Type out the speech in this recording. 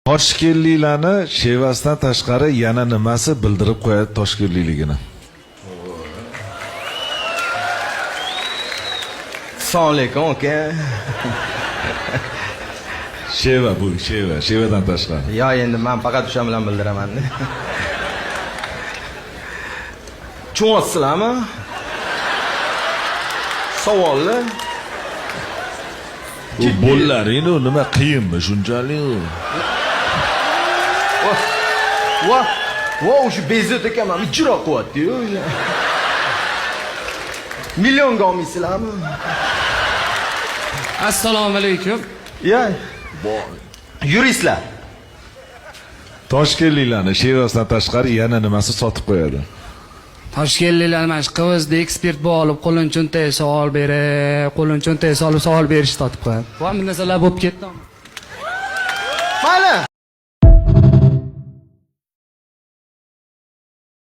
Toshkentliklarni shevasidan tashqari yana nimasi bildirib qo'yadi toshkentlikligini? Assalomu alaykum aka. Sheva bu, shevadan tashqari. Yo, endi men faqat o'sha bilan bildiraman. Tushunyapsizlarmi? Savollar. Bu bo'llaring-u nima qiyinmi shunchalik? Va o'sha bezot akam ham ijro qilyapti-yu. Millionga olmaysizlarmi? Assalomu alaykum. Ya. Yuristlar. Toshkentliklarni shevasidan tashqari yana nimasi sotib qo'yadi? Toshkentliklar mana shu qivizda ekspert bo'lib, qo'lini cho'ntagiga savol berib, qo'lini cho'ntagiga solib savol berishni totib qo'yadi. Va bu narsalar bo'lib ketdi. Mayli.